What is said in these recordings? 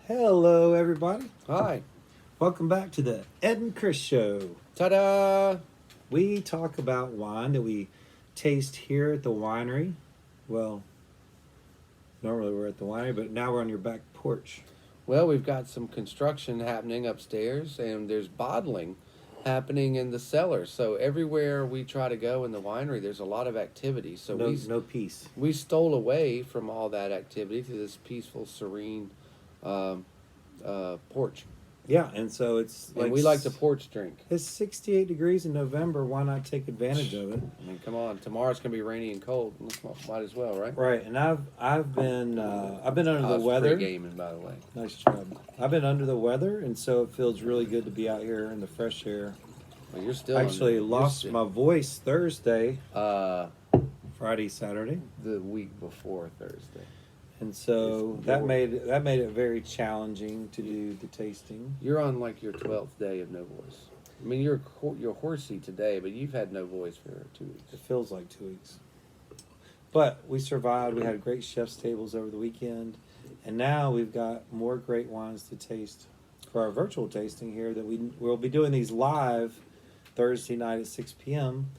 Hello, everybody. Hi. Welcome back to the Ed and Chris Show. Ta-da! We talk about wine that we taste here at the winery. Well, normally we're at the winery, but now we're on your back porch. Well, we've got some construction happening upstairs, and there's bottling happening in the cellar. So everywhere we try to go in the winery, there's a lot of activity. So No peace. we stole away from all that activity to this peaceful, serene porch. Yeah, and so it's And we like the porch drink. It's 68 degrees in November. Why not take advantage of it? I mean, come on. Tomorrow's gonna be rainy and cold. Might as well, right? Right, and I've been under the weather. Pre-gaming, by the way. Nice job. I've been under the weather, and so it feels really good to be out here in the fresh air. Well, you're still Actually lost my voice Thursday, uh Friday, Saturday, the week before Thursday. and so that made it very challenging to do the tasting. You're on like your 12th day of no voice. I mean, you're horsey today, but you've had no voice for 2 weeks. It feels like 2 weeks, but we survived. We had great chef's tables over the weekend, and now we've got more great wines to taste for our virtual tasting here. That we'll be doing these live Thursday night at 6 p.m.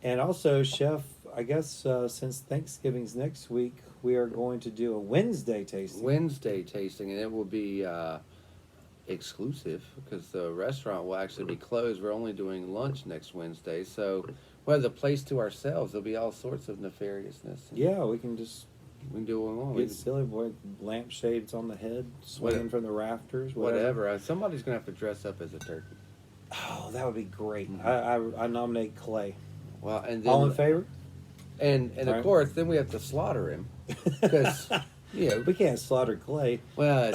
And also, Chef, I guess since Thanksgiving's next week, we are going to do a Wednesday tasting. Wednesday tasting, and it will be exclusive because the restaurant will actually be closed. We're only doing lunch next Wednesday, so we'll have the place to ourselves. There'll be all sorts of nefariousness. Yeah, we can just do what we want. get silly, boy. Lampshades on the head, swinging from the rafters, whatever. Somebody's going to have to dress up as a turkey. Oh, that would be great. Mm-hmm. I nominate Clay. Well, and then, all in favor? And right. Of course, then we have to slaughter him because we can't slaughter Clay. Well,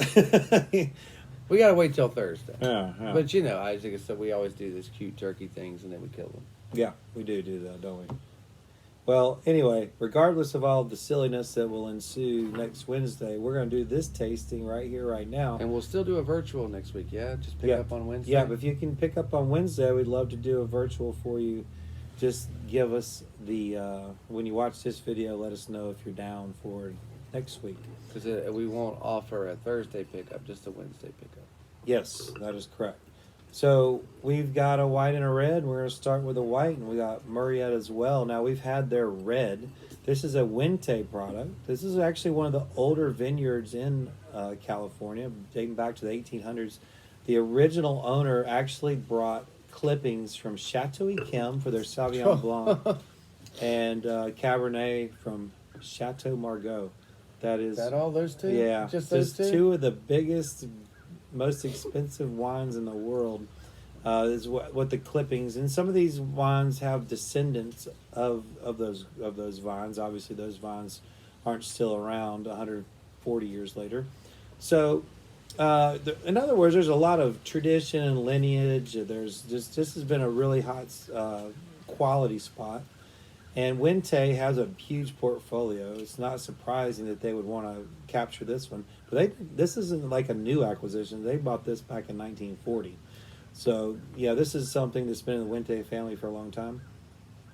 we got to wait till Thursday. Yeah. But Isaac, so we always do this cute turkey things and then we kill them. Yeah, we do that, don't we? Well, anyway, regardless of all the silliness that will ensue next Wednesday, we're going to do this tasting right here, right now. And we'll still do a virtual next week, yeah? Just pick up on Wednesday? Yeah, but if you can pick up on Wednesday, we'd love to do a virtual for you. Just give us the, when you watch this video, let us know if you're down for next week. Because we won't offer a Thursday pickup, just a Wednesday pickup. Yes, that is correct. So we've got a white and a red. We're going to start with a white, and we got Murrieta as well. Now, we've had their red. This is a Wente product. This is actually one of the older vineyards in California, dating back to the 1800s. The original owner actually brought clippings from Chateau Yquem for their Sauvignon Blanc and Cabernet from Chateau Margaux. Is that all those two? Yeah. Just those two of the biggest, most expensive wines in the world is what the clippings, and some of these wines have descendants of those vines. Obviously, those vines aren't still around 140 years later. So, in other words, there's a lot of tradition and lineage. This has been a really hot quality spot. And Wente has a huge portfolio. It's not surprising that they would want to capture this one. But this isn't like a new acquisition. They bought this back in 1940. So, yeah, this is something that's been in the Wente family for a long time.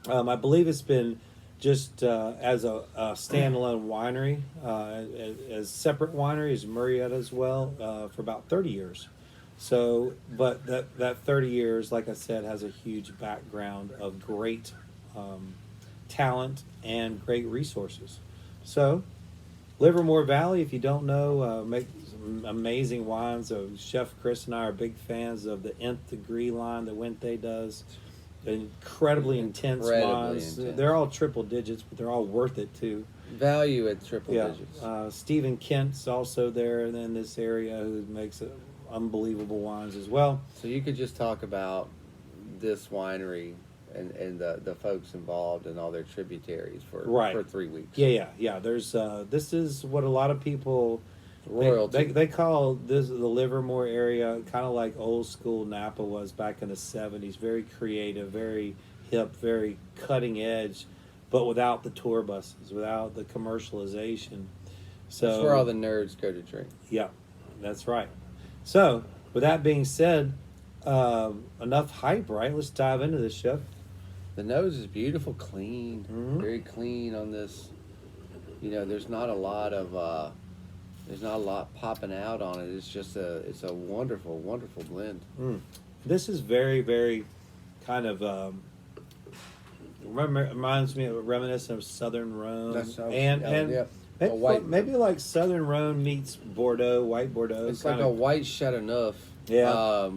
I believe it's been just as a standalone winery, as separate winery as Murrieta as well, for about 30 years. So, but that 30 years, like I said, has a huge background of great talent and great resources. So, Livermore Valley, if you don't know, make some amazing wines. So Chef Chris and I are big fans of the Nth Degree line that Wente does. Incredibly intense wines. They're all triple digits, but they're all worth it too. Value at triple digits. Stephen Kent's also there in this area who makes unbelievable wines as well. So you could just talk about this winery and the folks involved and all their tributaries for 3 weeks. Yeah. There's this is what a lot of people royalty. They call this the Livermore area kind of like old school Napa was back in the 70s. Very creative, very hip, very cutting edge, but without the tour buses, without the commercialization. So that's where all the nerds go to drink. Yeah, that's right. So with that being said, enough hype, right? Let's dive into this, Chef. The nose is beautiful, clean, very clean on this. There's not a lot of There's not a lot popping out on it. It's a wonderful, wonderful blend. This is very, very kind of reminds me of reminiscent of Southern Rhone, and maybe like Southern Rhone meets Bordeaux, white Bordeaux. It's like a white Chateauneuf. Yeah.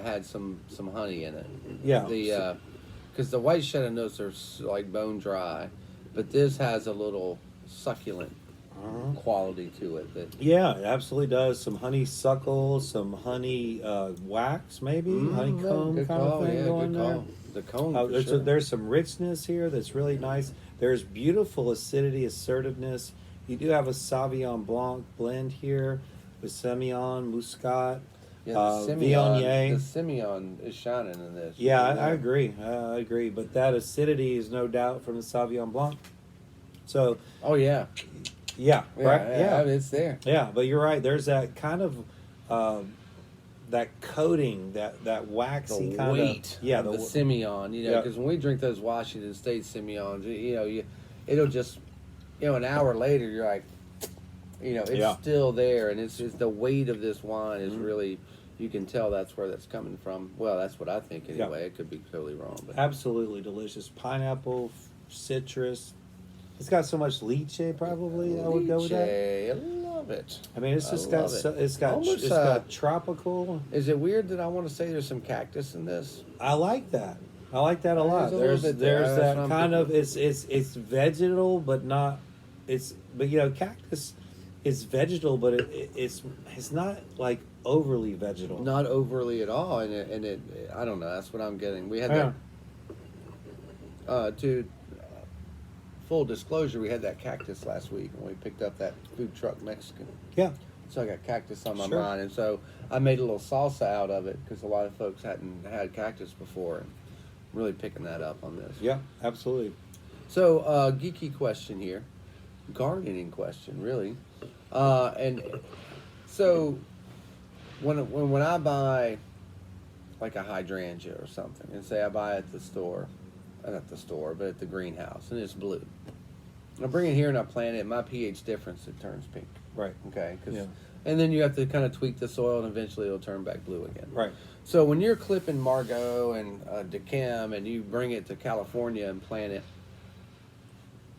Had some honey in it. Yeah. Because the white Chateauneufs are like bone dry, but this has a little succulent quality to it. Yeah, it absolutely does. Some honeysuckle, some honey wax, maybe honeycomb good kind call, of thing yeah, going good there. call. The comb, for sure. There's some richness here that's really nice. There's beautiful acidity, assertiveness. You do have a Sauvignon Blanc blend here with Semillon, Muscat, Viognier. The Semillon is shining in this. Yeah, I agree. I agree. But that acidity is no doubt from the Sauvignon Blanc. So. Oh yeah. Yeah. Right. Yeah. It's there. Yeah, but you're right. There's that kind of that coating, that waxy the kind weight of yeah, of the Semillon. Because when we drink those Washington State Semillons, it'll just an hour later you're like, it's still there, and it's the weight of this wine is really. You can tell that's where that's coming from. Well, that's what I think anyway. Yeah. It could be totally wrong, but absolutely delicious. Pineapple, citrus. It's got so much lychee, probably. I would go with that. I love it. I mean, it's just got tropical. Is it weird that I want to say there's some cactus in this? I like that. I like that a lot. There's that kind of it's vegetal, but not. But cactus is vegetal, but it's not like overly vegetal. Not overly at all, and it I don't know. That's what I'm getting. We had that. Full disclosure, we had that cactus last week when we picked up that food truck Mexican. Yeah. So I got cactus on my mind, and so I made a little salsa out of it because a lot of folks hadn't had cactus before, and I'm really picking that up on this. Yeah, absolutely. So, geeky question here, gardening question, really, and so when I buy like a hydrangea or something, and say I buy it at the store. Not at the store, but at the greenhouse, and it's blue. I bring it here and I plant it. My pH difference, it turns pink. Right. Okay. And then you have to kind of tweak the soil, and eventually it'll turn back blue again. Right. So when you're clipping Margot and Decem, and you bring it to California and plant it,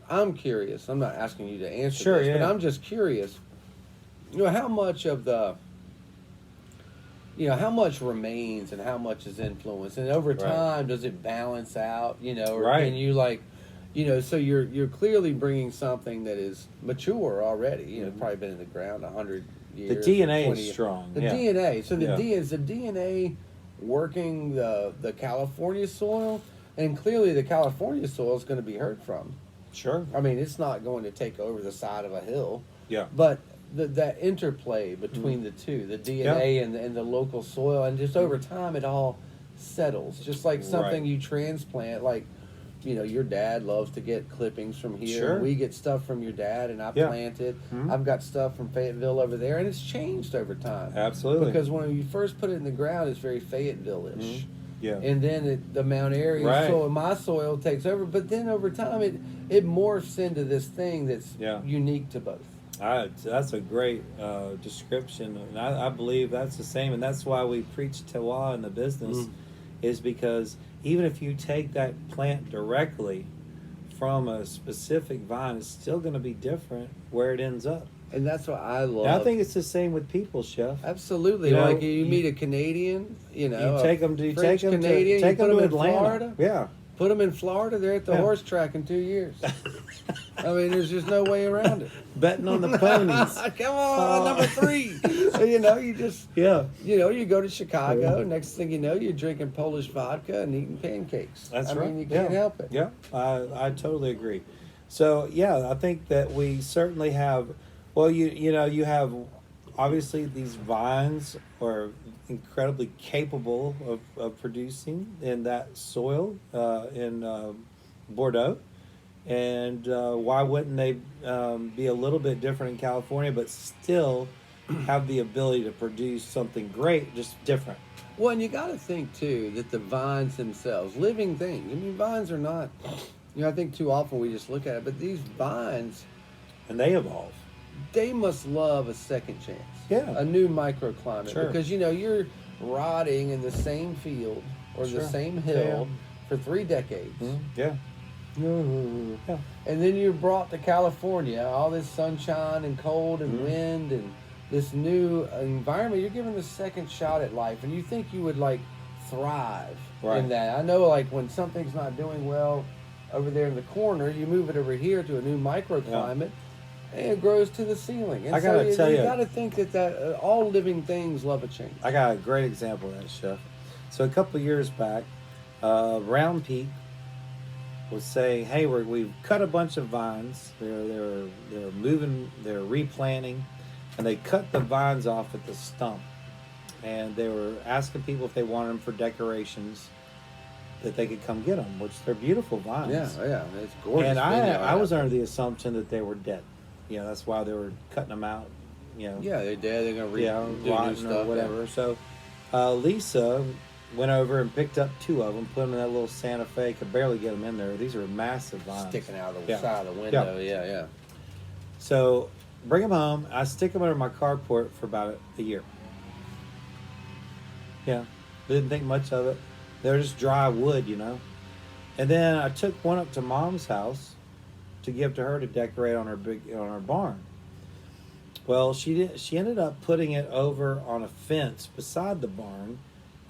I'm curious. I'm not asking you to answer this, but I'm just curious. How much of the how much remains and how much is influenced, and over time does it balance out? Or can you so you're clearly bringing something that is mature already. Probably been in the ground 100 years. The DNA is strong. The DNA. So is the DNA working the California soil, and clearly the California soil is going to be heard from. Sure. I mean, it's not going to take over the side of a hill. Yeah. But that interplay between the two, the DNA and the local soil, and just over time it all settles. Just like something you transplant, like your dad loves to get clippings from here. Sure. We get stuff from your dad, and I plant it. I've got stuff from Fayetteville over there, and it's changed over time. Absolutely. Because when you first put it in the ground, it's very Fayetteville-ish. Yeah. And then the Mount Airy soil, my soil takes over. But then over time, it morphs into this thing that's unique to both. That's a great description, and I believe that's the same, and that's why we preach terroir in the business, is because even if you take that plant directly from a specific vine, it's still going to be different where it ends up. And that's what I love. And I think it's the same with people, Chef. Absolutely. Like you meet a Canadian, you take them to Canadian, take them to Atlanta. Florida. Yeah. Put them in Florida, they're at the horse track in 2 years. I mean, there's just no way around it. Betting on the ponies. Come on, number 3. You just, you go to Chicago, next thing you know, you're drinking Polish vodka and eating pancakes. That's right. I mean, you can't help it. Yeah, I totally agree. So, I think that we certainly have, you have, obviously, these vines are incredibly capable of producing in that soil in Bordeaux. And why wouldn't they be a little bit different in California, but still have the ability to produce something great, just different? Well, and you got to think, too, that the vines themselves, living things. I mean, vines are not, I think too often we just look at it, but these vines. And they evolve. they must love a second chance. Yeah. A new microclimate. Sure. Because, you're rotting in the same field or Sure. the same hill Yeah. for 3 decades. Yeah. Yeah. And then you're brought to California, all this sunshine and cold and wind and this new environment. You're given the second shot at life, and you think you would like thrive in that. I know, like when something's not doing well over there in the corner, you move it over here to a new microclimate, and it grows to the ceiling. And I gotta tell you, you got to think that all living things love a change. I got a great example of that, Chef. So a couple of years back, Round Peak was saying, "Hey, we've cut a bunch of vines. They're moving, they're replanting, and they cut the vines off at the stump, and they were asking people if they wanted them for decorations, that they could come get them, which they're beautiful vines. Yeah, it's gorgeous. And vineyard I was out under the assumption that they were dead. That's why they were cutting them out. there. Yeah, they're dead. They're gonna do new rotten stuff or whatever. So Lisa went over and picked up 2 of them, put them in that little Santa Fe. Could barely get them in there. These are massive vines sticking out of the side of the window. Yeah. So bring them home. I stick them under my carport for about a year. Yeah, didn't think much of it. They're just dry wood, And then I took one up to Mom's house to give to her to decorate on her barn. Well, she ended up putting it over on a fence beside the barn,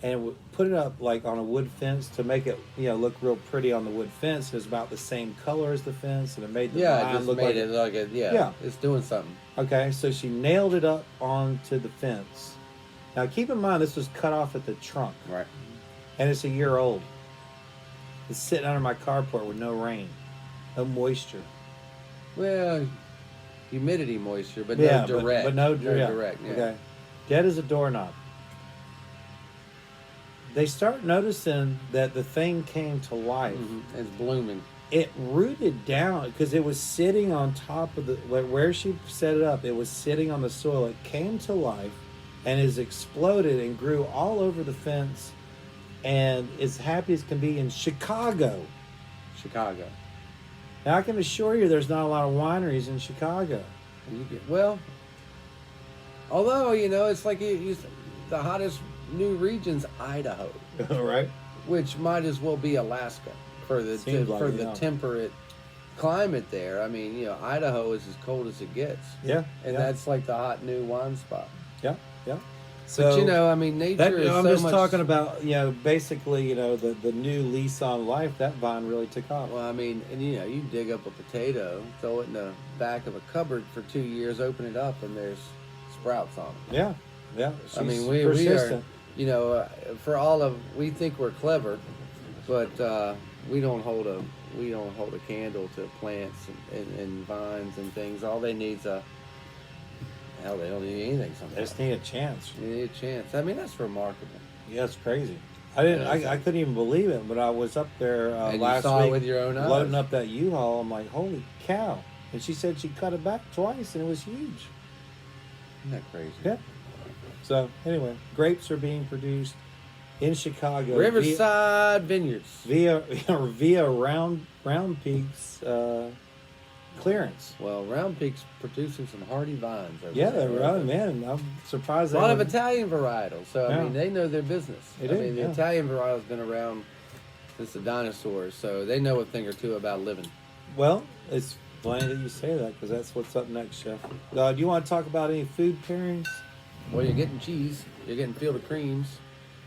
and put it up like on a wood fence to make it look real pretty on the wood fence. It was about the same color as the fence, and it made the it vine just look made like it like it. Yeah, it's doing something. Okay, so she nailed it up onto the fence. Now keep in mind this was cut off at the trunk, Right. and it's a year old. It's sitting under my carport with no rain, no moisture. Well, humidity, moisture, but no direct. But no direct. Yeah. Okay, dead as a doorknob. They start noticing that the thing came to life. Mm-hmm. It's blooming. It rooted down because it was sitting on top of where she set it up. It was sitting on the soil. It came to life and has exploded and grew all over the fence, and as happy as can be in Chicago. Now I can assure you there's not a lot of wineries in Chicago. Although, it's like the hottest new region's Idaho. Right. Which might as well be Alaska for the temperate climate there. I mean, Idaho is as cold as it gets. Yeah. And that's like the hot new wine spot. Yeah. So, but nature is I'm so just much... talking about, basically, the new lease on life. That vine really took off. Well, I mean, and you dig up a potato, throw it in the back of a cupboard for 2 years, open it up, and there's sprouts on it. Yeah. I mean, we persistent. are, for all of, we think we're clever, but we don't hold a candle to plants and vines and things. All they need's they don't need anything sometimes. They just need a chance. You need a chance. I mean, that's remarkable. Yeah, it's crazy. I couldn't even believe it, but I was up there and last you saw week it with your own eyes. loading up that U-Haul. I'm like, holy cow. And she said she cut it back twice, and it was huge. Isn't that crazy? Yeah. So, anyway, grapes are being produced in Chicago. Riverside Vineyards. Via Round Peak's clearance. Well, Round Peak's producing some hardy vines. They're running, man. I'm surprised. A lot of Italian varietals. So, Yeah. I mean, they know their business. They do, the Italian varietal's been around since the dinosaurs, so they know a thing or two about living. Well, it's funny that you say that because that's what's up next, Chef. Do you want to talk about any food pairings? Well, you're getting cheese. You're getting Field of Creams.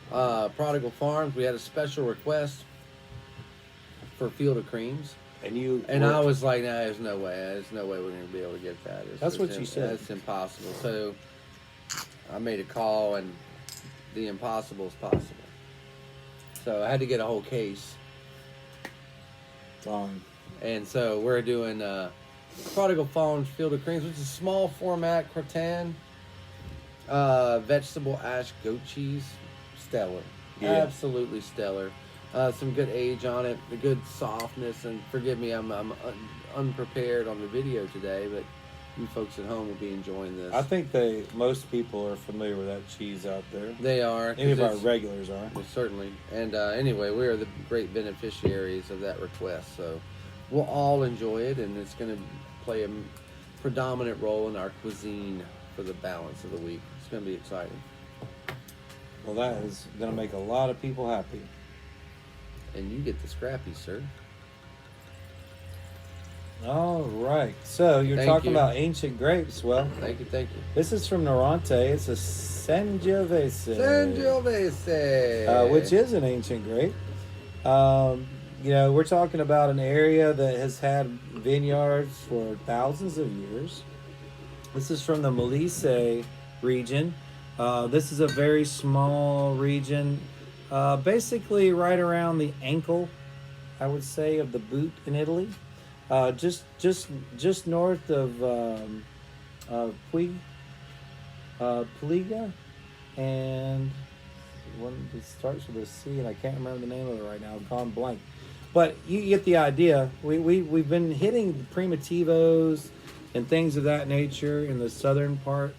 Prodigal Farms, we had a special request for Field of Creams. And I was like, nah, there's no way. There's no way we're going to be able to get that. That's what you said. It's impossible. So I made a call, and the impossible is possible. So I had to get a whole case. And so we're doing Prodigal Farms Field of Creams, which is a small format cretin, vegetable ash goat cheese. Stellar. Yeah. Absolutely stellar. Some good age on it, the good softness, and forgive me, I'm unprepared on the video today, but you folks at home will be enjoying this. I think most people are familiar with that cheese out there. They are. Any of our regulars are. Well, certainly. And anyway, we are the great beneficiaries of that request, so we'll all enjoy it, and it's going to play a predominant role in our cuisine for the balance of the week. It's going to be exciting. Well, that is going to make a lot of people happy. And you get the scrappy, sir. All right. So you're Thank talking you. about ancient grapes. Well, Thank you. this is from Norante. It's a Sangiovese. Sangiovese. Which is an ancient grape. We're talking about an area that has had vineyards for thousands of years. This is from the Molise region. This is a very small region, basically right around the ankle, I would say, of the boot in Italy. Just north of Puliga, and one that starts with a C, and I can't remember the name of it right now. I've gone blank, but you get the idea. We've been hitting Primitivos and things of that nature in the southern part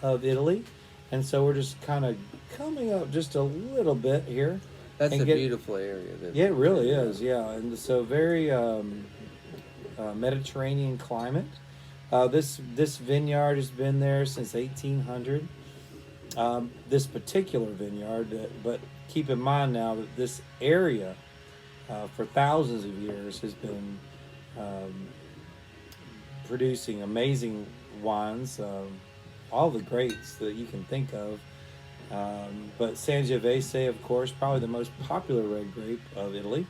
of Italy, and so we're just kind of coming up just a little bit here. That's a beautiful area. Yeah, it really is. Yeah, and so very Mediterranean climate. This vineyard has been there since 1800. This particular vineyard, but keep in mind now that this area for thousands of years has been producing amazing wines, all the grapes that you can think of. But Sangiovese, of course, probably the most popular red grape of Italy.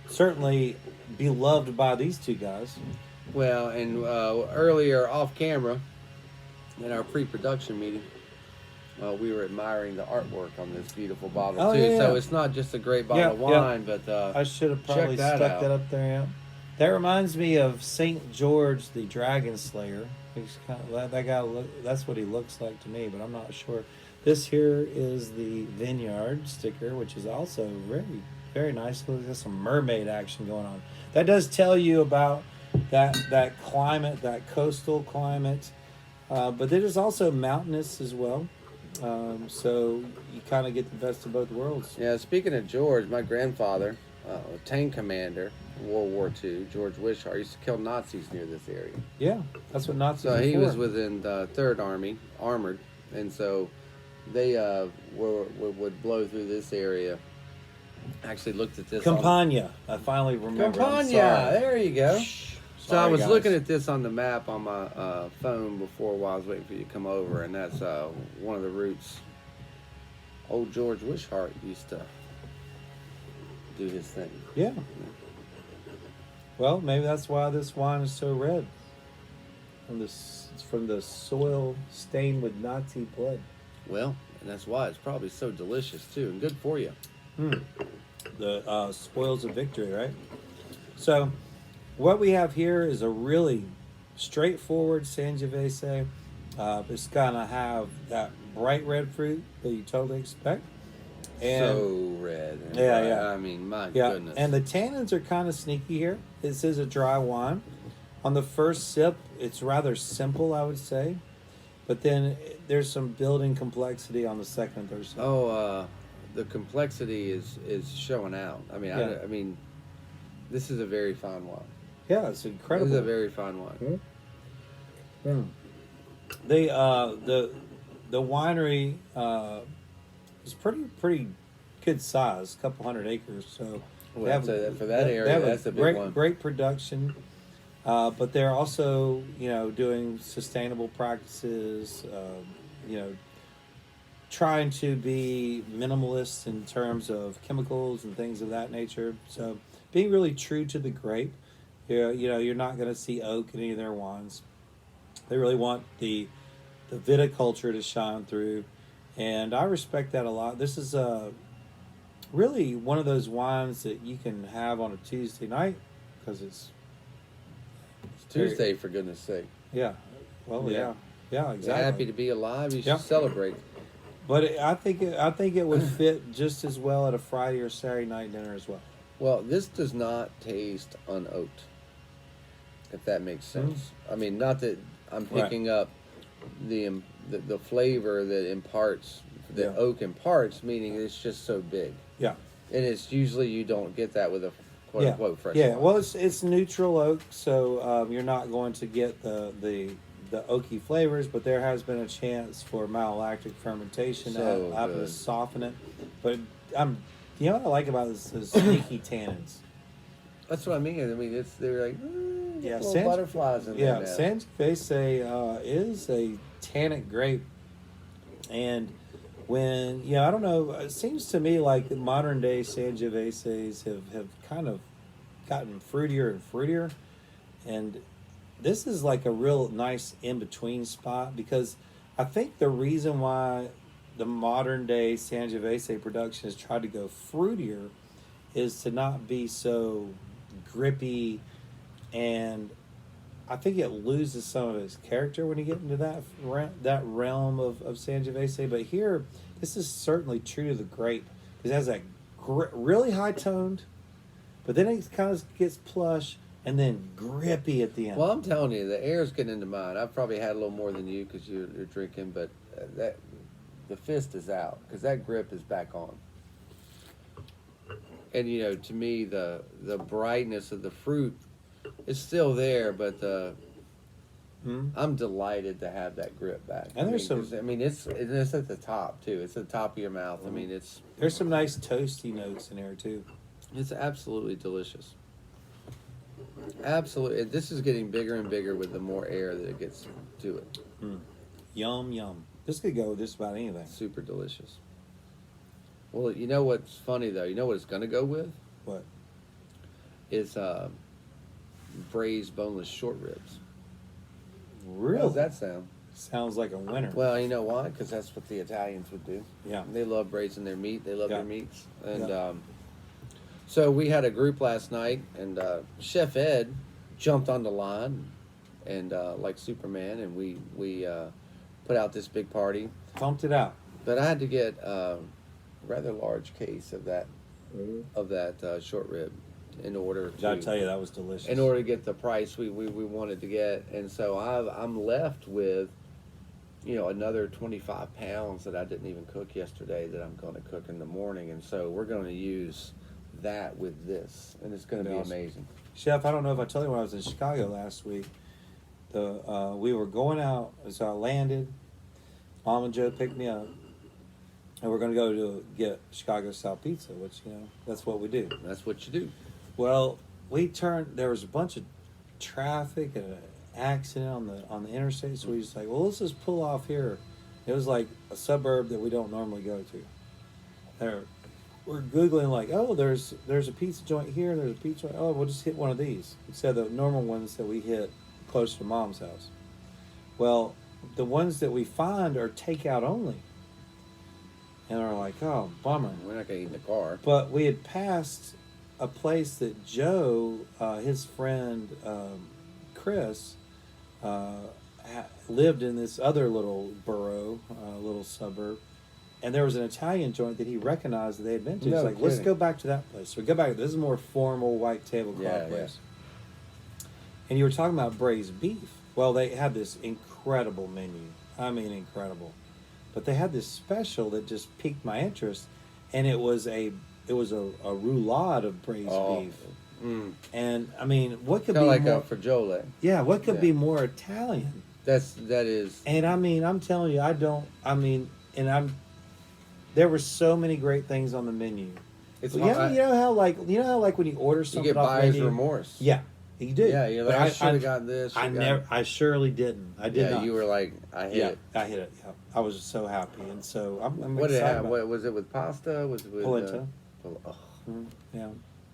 Certainly beloved by these two guys. Well, and earlier off camera, in our pre-production meeting, we were admiring the artwork on this beautiful bottle too. Yeah. So it's not just a great bottle of wine, but I should have probably check stuck that up there. Yeah, that reminds me of Saint George the Dragon Slayer. He's kind of, that guy. That's what he looks like to me, but I'm not sure. This here is the vineyard sticker, which is also very, very nice. There's some mermaid action going on. That does tell you about that climate, that coastal climate, but it is also mountainous as well. So you kind of get the best of both worlds. Yeah, speaking of George, my grandfather, tank commander in World War II, George Wishart, used to kill Nazis near this area. Yeah, that's what Nazis So were he for. was within the 3rd Army, armored, and so they would blow through this area. Actually looked at this. Campania. I finally remember. Campania, there you go. So I was guys. looking at this on the map on my phone before while I was waiting for you to come over, and that's one of the routes old George Wishart used to do his thing. Yeah. Well, maybe that's why this wine is so red. It's from the soil stained with Nazi blood. Well, and that's why it's probably so delicious too, and good for you. The spoils of victory, right? So, what we have here is a really straightforward Sangiovese. It's gonna have that bright red fruit that you totally expect. And So red. And Yeah, bright. yeah. I mean, my yeah, goodness. and the tannins are kind of sneaky here. This is a dry wine. On the first sip, it's rather simple, I would say, but then there's some building complexity on the second and third sip. The complexity is showing out. I mean, Yeah. I mean, this is a very fine wine. Yeah, it's incredible. This is a very fine wine. The winery is pretty good size, a couple hundred acres. So Well, for that area, that's a big one. Great production, but they're also doing sustainable practices. Trying to be minimalist in terms of chemicals and things of that nature. So being really true to the grape. You're not going to see oak in any of their wines. They really want the viticulture to shine through, and I respect that a lot. This is really one of those wines that you can have on a Tuesday night because it's Tuesday, for goodness sake. Yeah. Well, Yeah. yeah, You're exactly. happy to be alive. You should Yep. celebrate. But I think it would fit just as well at a Friday or Saturday night dinner as well. Well, this does not taste unoaked, if that makes sense. I mean, not that I'm picking up the flavor that Yeah. oak imparts, meaning it's just so big. Yeah. And it's usually you don't get that with a quote unquote fresh yeah. wine. Well, it's neutral oak, so you're not going to get the oaky flavors, but there has been a chance for malolactic fermentation So to happen to good. soften it. But you know what I like about this is sneaky tannins. That's what I mean. I mean, they're like Yeah, little butterflies in there now. Sangiovese is a tannic grape, and when I don't know, it seems to me like modern day Sangioveses have kind of gotten fruitier and fruitier, and this is like a real nice in between spot because I think the reason why the modern day Sangiovese production has tried to go fruitier is to not be so grippy, and I think it loses some of its character when you get into that realm of Sangiovese. But here, this is certainly true to the grape. It has that really high toned, but then it kind of gets plush and then grippy at the end. Well, I'm telling you, the air's getting into mine. I've probably had a little more than you because you're drinking, but that the fist is out because that grip is back on. And to me, the brightness of the fruit is still there, but I'm delighted to have that grip back. And there's it's at the top too. It's at the top of your mouth. I mean, there's some nice toasty notes in there too. It's absolutely delicious. Absolutely, this is getting bigger and bigger with the more air that it gets to it. Yum yum. This could go with just about anything. Super delicious. Well, you know what's funny though? You know what it's gonna go with? What? Is braised boneless short ribs. Really? How does that sound? Sounds like a winner. Well, you know why? Because that's what the Italians would do. Yeah. They love braising their meat. They love Yeah. their meats. And Yeah. so we had a group last night, and Chef Ed jumped on the line, and like Superman, and we put out this big party. Pumped it out. But I had to get a rather large case of that short rib in order to. I tell you, that was delicious. In order to get the price we wanted to get, and so I'm left with, another 25 pounds that I didn't even cook yesterday that I'm going to cook in the morning, and so we're going to use that with this, and it's going to be Awesome. amazing. Chef, I don't know if I told you when I was in Chicago last week. We were going out, so I landed. Mom and Joe picked me up, and we're going to go to get Chicago style pizza, which that's what we do. That's what you do. Well, we turned. There was a bunch of traffic and an accident on the interstate, so we just like, well, let's just pull off here. It was like a suburb that we don't normally go to. We're googling like, oh, there's a pizza joint here. There's a pizza joint. Oh, we'll just hit one of these instead of the normal ones that we hit close to Mom's house. Well, the ones that we find are takeout only, and we're like, oh, bummer. We're not going to eat in the car. But we had passed a place that Joe, his friend Chris, lived in this other little borough, little suburb, and there was an Italian joint that he recognized that they had been to. No He's like, let's kidding. go back to that place. So we go back. This is a more formal white tablecloth place. And you were talking about braised beef. Well, they had this incredible menu. I mean, incredible. But they had this special that just piqued my interest, and it was a roulade of braised beef. And I mean, what could Kind be of like more? a fagioli. Yeah, what could Yeah. be more Italian? That is. And I mean, I'm telling you, there were so many great things on the menu. It's You know how like when you order you something get off buyer's menu, remorse. yeah, you do. Yeah, you're like, But I should have gotten this. I surely didn't. I did Yeah, not. you were like, I hit it. I hit it. Yeah, I was so happy, and so I'm What did it excited. have? about What was it with pasta? Was it with polenta? oh, Yeah,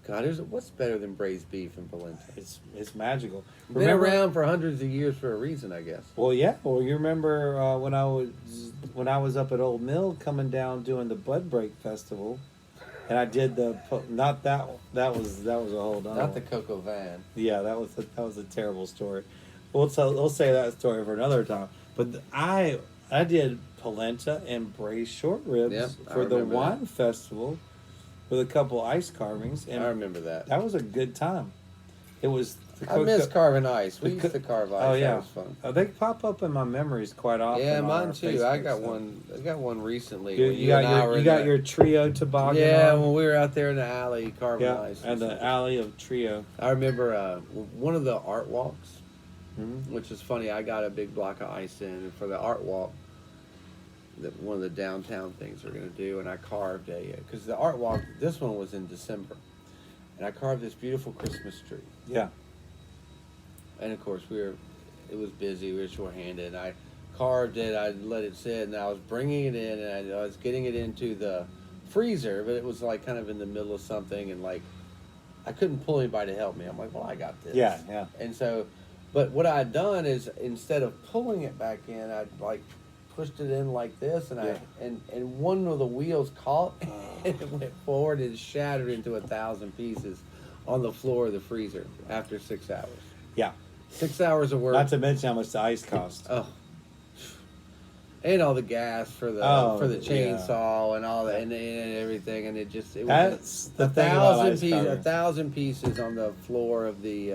God, what's better than braised beef and polenta? it's magical. Been around for hundreds of years for a reason, I guess. Well, yeah. Well, you remember when I was up at Old Mill coming down doing the Bud Break Festival, and I did not that one. That was a whole nother Not the one. Coco Van. Yeah, that was a terrible story. We'll say that story for another time. But I did polenta and braised short ribs Yep, I for the remember wine that. with a couple ice carvings, and I remember that. that was a good time. It was I miss carving ice. We the used to carve ice. Oh yeah, That was fun. they pop up in my memories quite often. Yeah, on mine our too. Facebook I got stuff. one. I got one recently. You, when you got and I your were you in got the- your trio toboggan. Yeah, on? when we were out there in the alley carving Yeah, ice. and the alley of trio. I remember one of the art walks, Mm-hmm. which is funny. I got a big block of ice in, and for the art walk, one of the downtown things we're going to do, and I carved because the art walk, this one was in December, and I carved this beautiful Christmas tree. Yeah. And of course, it was busy, we were short-handed, and I carved it, I let it sit, and I was bringing it in, and I was getting it into the freezer, but it was like kind of in the middle of something, and like, I couldn't pull anybody to help me. I'm like, well, I got this. Yeah, yeah. And so, but what I had done is, instead of pulling it back in, I'd like pushed it in like this, and and one of the wheels caught, and it went forward and shattered into 1,000 pieces on the floor of the freezer after 6 hours. Yeah. 6 hours of work. Not to mention how much the ice cost. Oh. And all the gas for the chainsaw and all that and everything, and it was That's the thing about ice carving. 1,000 pieces on the floor of the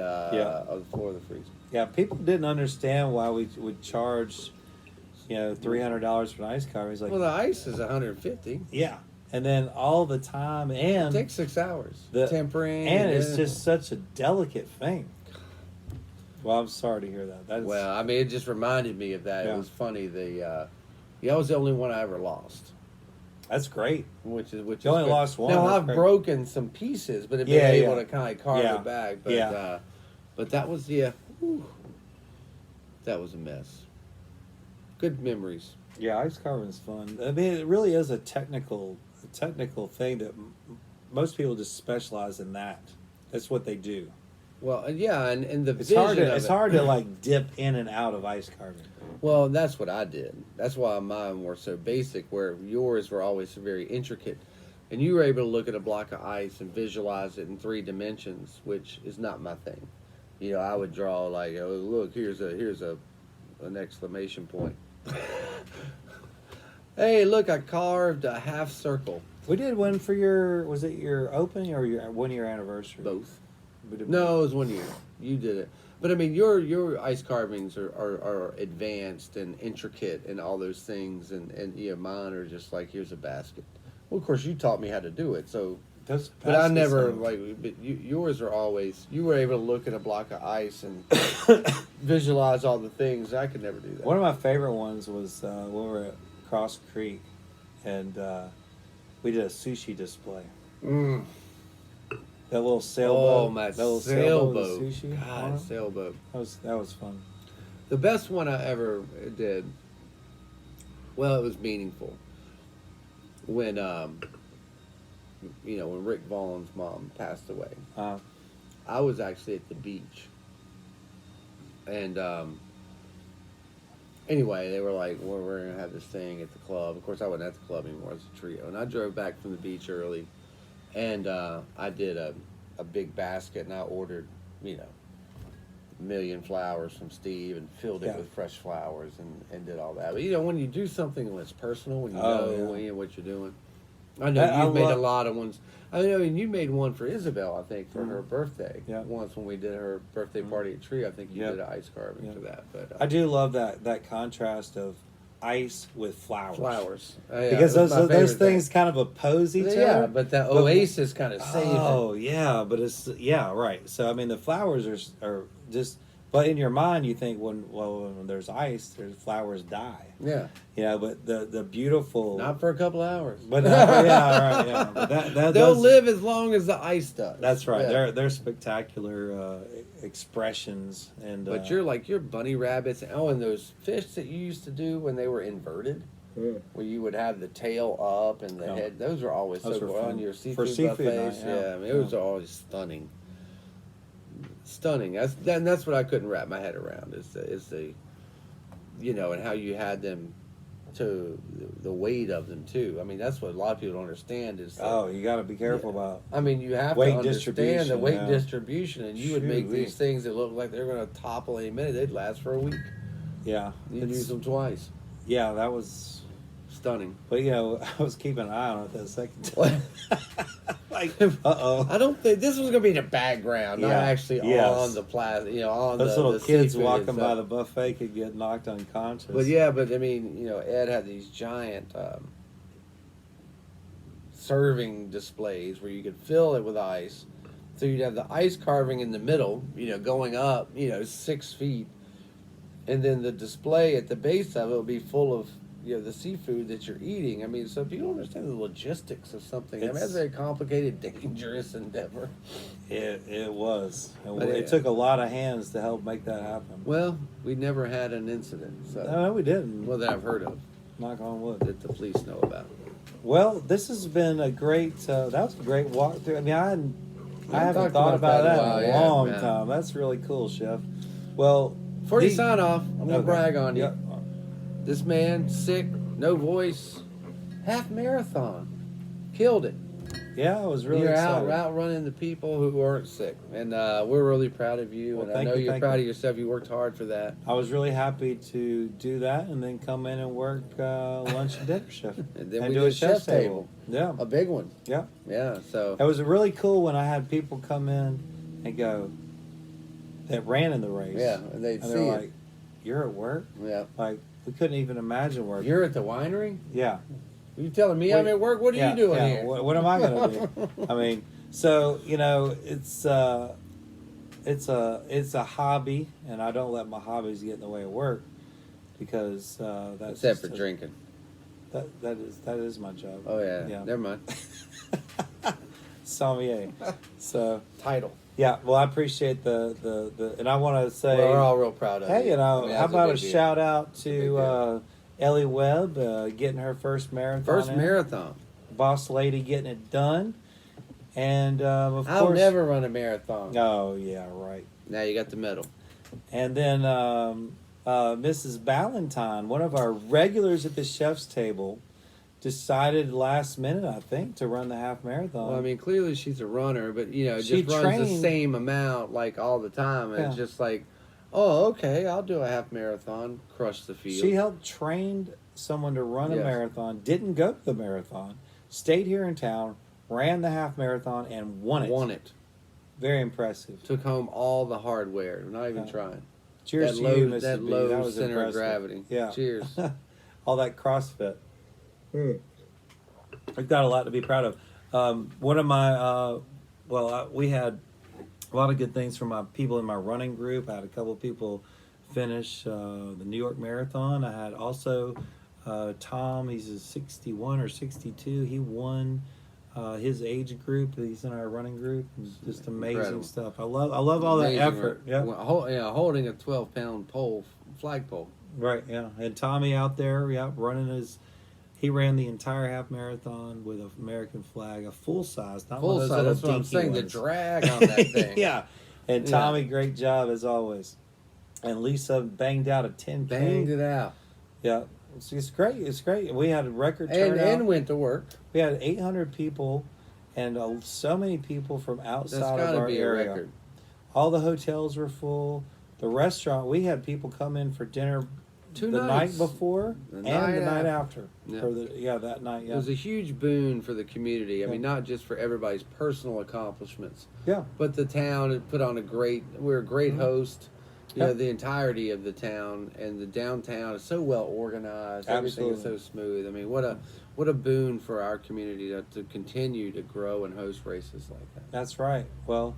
freezer. Yeah, people didn't understand why we would charge, $300 for an ice carving. It's like, Well, the ice is 150. yeah, and then all the time, It and takes 6 hours. The- Tempering. and it's just such a delicate thing. Well, I'm sorry to hear that. That's Well, I mean, it just reminded me of that. Yeah. It was funny. That was the only one I ever lost. that's great. Which You is only good. lost one. Now That's I've great. broken some pieces, but have been Yeah, able yeah. to kind of carve Yeah. it back. But Yeah. but that was that was a mess. Good memories. Yeah, ice carving is fun. I mean, it really is a technical thing that most people just specialize in that. That's what they do. Well, yeah, and the It's vision hard. of It's it. hard to like dip in and out of ice carving. Well, that's what I did. That's why mine were so basic, where yours were always very intricate. And you were able to look at a block of ice and visualize it in 3 dimensions, which is not my thing. I would draw like, oh, look, here's an exclamation point. Hey, look, I carved a half circle. We did one for was it your opening or your 1-year anniversary? Both. We did No, it was 1 year. You did it. But I mean, your ice carvings are advanced and intricate and all those things, and mine are just like, here's a basket. Well, of course, you taught me how to do it, so. Those But I baskets never are- yours are always, you were able to look at a block of ice and visualize all the things. I could never do that. One of my favorite ones was when we were at Cross Creek, and we did a sushi display. Mm. That little sailboat. Oh, my that little sailboat. with sushi on God, it. sailboat. That was fun. The best one I ever did, well, it was meaningful. When, when Rick Vaughn's mom passed away, I was actually at the beach. And, anyway, they were like, well, we're going to have this thing at the club. Of course, I wasn't at the club anymore. It was a trio. And I drove back from the beach early. And I did a big basket, and I ordered, a million flowers from Steve and filled it with fresh flowers and did all that. But, when you do something when it's personal, when you know what you're doing. I know you've made a lot of ones. I mean, you made one for Isabel, I think, for her birthday. Yeah. Once when we did her birthday party at Tree, I think you did an ice carving for that. But I do love that contrast of ice with flowers. Flowers. Because those things kind of oppose each other. Yeah, but that oasis kind of saves it. Oh, yeah, but right. So, I mean, the flowers are just, but in your mind, you think when there's ice, there's flowers die. Yeah. But the beautiful. Not for a couple hours. But right, yeah. But they'll live as long as the ice does. That's right. Yeah. They're spectacular expressions, and but you're like your bunny rabbits. And those fish that you used to do when they were inverted, where you would have the tail up and the head. Those are always Those so were cool fun. on your For seafood seafood buffets. night, I mean, those are always stunning. Stunning. That's what I couldn't wrap my head around. Is the and how you had them. To the weight of them too. I mean, that's what a lot of people don't understand is. You got to be careful about. I mean, you have weight to understand the weight distribution, distribution, and you would make Shoot-wee. these things that look like they're going to topple any minute. They'd last for a week. Yeah, You'd use them twice. Yeah, that was stunning. But I was keeping an eye on it that second time. Like, uh-oh. I don't think this was gonna be in the background, not Yeah. actually Yes. on the plaza. On Those the little the kids seafood walking and by stuff. the buffet could get knocked unconscious. But yeah, I mean, Ed had these giant serving displays where you could fill it with ice. So you'd have the ice carving in the middle, going up, 6 feet, and then the display at the base of it will be full of the seafood that you're eating. I mean, so if you don't understand the logistics of something, that's a very complicated, dangerous endeavor. It was. But It took a lot of hands to help make that happen. Well, we never had an incident, so No, we didn't. well that I've heard of, Knock on wood. that the police know about. Well, this has been a great. That was a great walkthrough. I mean, I haven't talked thought about about that that in in a a while, long yeah. time. That's really cool, Chef. Well, Before you sign off, I'm gonna Okay. brag on you. Yep. This man, sick, no voice, half marathon, killed it. Yeah, I was really You're excited. outrunning the people who aren't sick, and we're really proud of you. Well, and I thank know you, you're thank proud you. of yourself. You worked hard for that. I was really happy to do that and then come in and work lunch and dinner shift. And then and we do did a chef's table. Yeah, a big one. yeah. Yeah. So It was really cool when I had people come in and go that ran in the race. yeah, and they'd And see they're you. like, "You're at work?" Yeah. Like we couldn't even imagine working. You're at the winery. Yeah. You telling me Wait, I'm at work? What are Yeah, you doing yeah. here? What am I gonna do? I mean, so it's a hobby, and I don't let my hobbies get in the way of work because that's Except for just drinking. that is my job. Oh yeah. Yeah. Never mind. Sommelier. So Title. yeah, well, I appreciate the and I want to say, Well, we're all real proud of hey, you. I how mean, that's about a big deal. shout out big to deal. Ellie Webb getting her first marathon. First in. marathon. Boss lady getting it done, and of I'll course, never run a marathon. Oh yeah, right. Now you got the medal. And then Mrs. Ballantyne, one of our regulars at the chef's table, decided last minute, I think, to run the half marathon. Well, I mean, clearly she's a runner, but She just runs the trained- same amount like all the time, and it's Yeah. just like, oh, okay, I'll do a half marathon, crush the field. She helped train someone to run a Yes. marathon, didn't go to the marathon, stayed here in town, ran the half marathon, and won it. Won it. Very impressive. Took home all the hardware. Not even Yeah. trying. Cheers that to low, you, Mrs. that B. low That was center impressive. of gravity. Yeah. Cheers. All that CrossFit. We've got a lot to be proud of. One of my, we had a lot of good things from my people in my running group. I had a couple of people finish the New York Marathon. I had also Tom, he's a 61 or 62. He won his age group. He's in our running group. Just amazing Incredible. stuff. I love all that Amazing effort. work. Yeah. Holding a 12-pound flagpole. Right, yeah. And Tommy out there, yeah, he ran the entire half marathon with an American flag, a full size, not one Full of those size. little That's what I'm dinky saying. The ones. drag on that thing. Yeah. And Yeah. Tommy, great job as always. And Lisa banged out a 10K. Banged it out. Yeah. It's great. It's great. We had a record turnout. And went to work. We had 800 people and so many people from outside That's got of to our be a area. record. All the hotels were full. The restaurant, we had people come in for dinner Two the nights. night before The and night the night after. after. Yeah. That night, It yeah. was a huge boon for the community. I mean, Yeah. not just for everybody's personal accomplishments, Yeah. but the town had put on we're a great Mhm. host. Yeah. The entirety of the town and the downtown is so well organized. Everything is so smooth. I mean, what a boon for our community to continue to grow and host races like that. That's right. Well,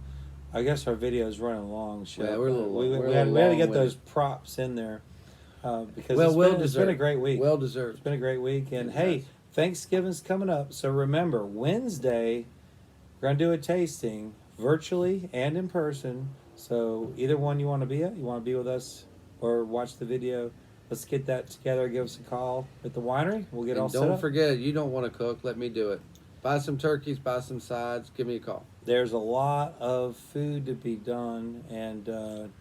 I guess our video is running long. Chef. Yeah, we're a little we, long- we, we're a had, little we had to get long-winded. those props in there because Well, it's been a great week. Well It's deserved. been a great week. And It hey, has. Thanksgiving's coming up. So remember, Wednesday, we're going to do a tasting virtually and in person. So either one you want to be at, you want to be with us or watch the video, let's get that together. Give us a call at the winery. We'll get all And set don't up. forget, you don't want to cook. Let me do it. Buy some turkeys, buy some sides. Give me a call. There's a lot of food to be done, and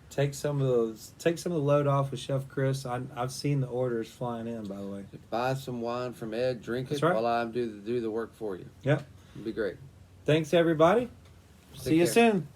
take some of the load off with Chef Chris. I've seen the orders flying in, by the way. Buy some wine from Ed. Drink it That's right. while I do the work for you. Yep. It'd be great. Thanks, everybody. See you care. soon.